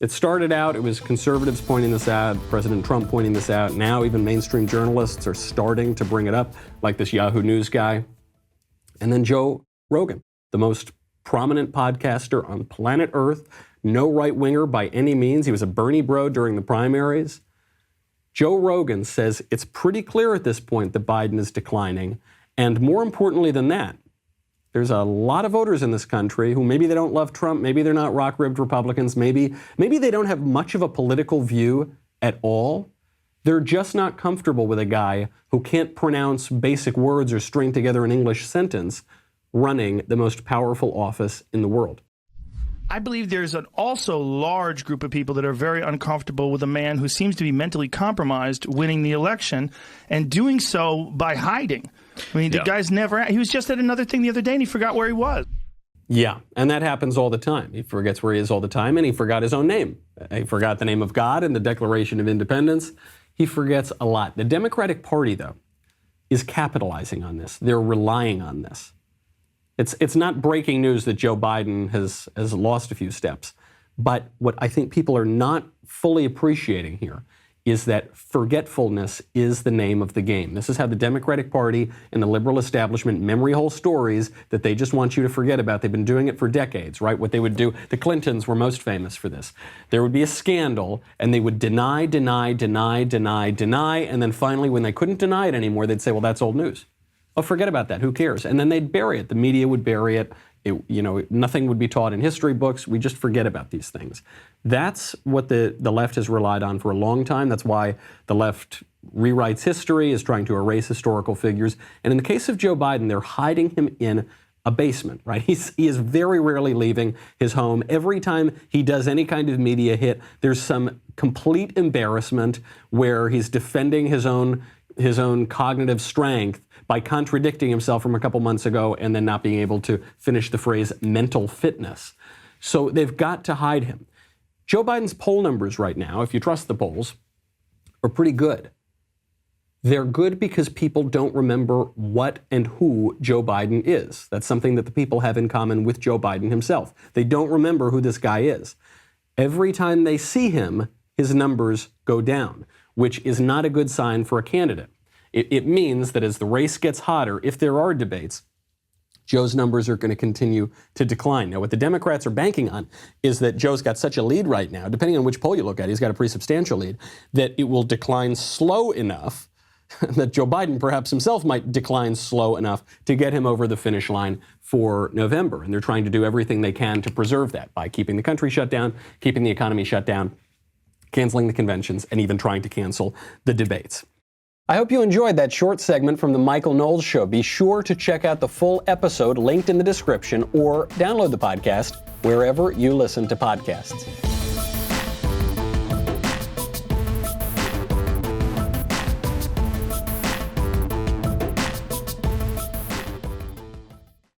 It started out, it was conservatives pointing this out, President Trump pointing this out. Now even mainstream journalists are starting to bring it up, like this Yahoo News guy. And then Joe Rogan, the most prominent podcaster on planet Earth, no right-winger by any means. He was a Bernie bro during the primaries. Joe Rogan says it's pretty clear at this point that Biden is declining. And more importantly than that, there's a lot of voters in this country who maybe they don't love Trump, maybe they're not rock-ribbed Republicans, maybe they don't have much of a political view at all. They're just not comfortable with a guy who can't pronounce basic words or string together an English sentence running the most powerful office in the world. I believe there's an also large group of people that are very uncomfortable with a man who seems to be mentally compromised winning the election and doing so by hiding. I mean, the guy's never, he was just at another thing the other day and he forgot where he was. Yeah, and that happens all the time. He forgets where he is all the time, and he forgot his own name. He forgot the name of God and the Declaration of Independence. He forgets a lot. The Democratic Party, though, is capitalizing on this. They're relying on this. It's not breaking news that Joe Biden has lost a few steps. But what I think people are not fully appreciating here is that forgetfulness is the name of the game. This is how the Democratic Party and the liberal establishment memory hole stories that they just want you to forget about. They've been doing it for decades, right? What they would do, the Clintons were most famous for this. There would be a scandal, and they would deny, and then finally, when they couldn't deny it anymore, they'd say, well, that's old news. Oh, forget about that. Who cares? And then they'd bury it. The media would bury it. Nothing would be taught in history books. We just forget about these things. That's what the left has relied on for a long time. That's why the left rewrites history, is trying to erase historical figures. And in the case of Joe Biden, they're hiding him in a basement, right? He is very rarely leaving his home. Every time he does any kind of media hit, there's some complete embarrassment where he's defending his own cognitive strength by contradicting himself from a couple months ago and then not being able to finish the phrase mental fitness. So they've got to hide him. Joe Biden's poll numbers right now, if you trust the polls, are pretty good. They're good because people don't remember what and who Joe Biden is. That's something that the people have in common with Joe Biden himself. They don't remember who this guy is. Every time they see him, his numbers go down, which is not a good sign for a candidate. It means that as the race gets hotter, if there are debates, Joe's numbers are going to continue to decline. Now, what the Democrats are banking on is that Joe's got such a lead right now, depending on which poll you look at, he's got a pretty substantial lead, that it will decline slow enough that Joe Biden perhaps himself might decline slow enough to get him over the finish line for November. And they're trying to do everything they can to preserve that by keeping the country shut down, keeping the economy shut down, canceling the conventions, and even trying to cancel the debates. I hope you enjoyed that short segment from the Michael Knowles Show. Be sure to check out the full episode linked in the description or download the podcast wherever you listen to podcasts.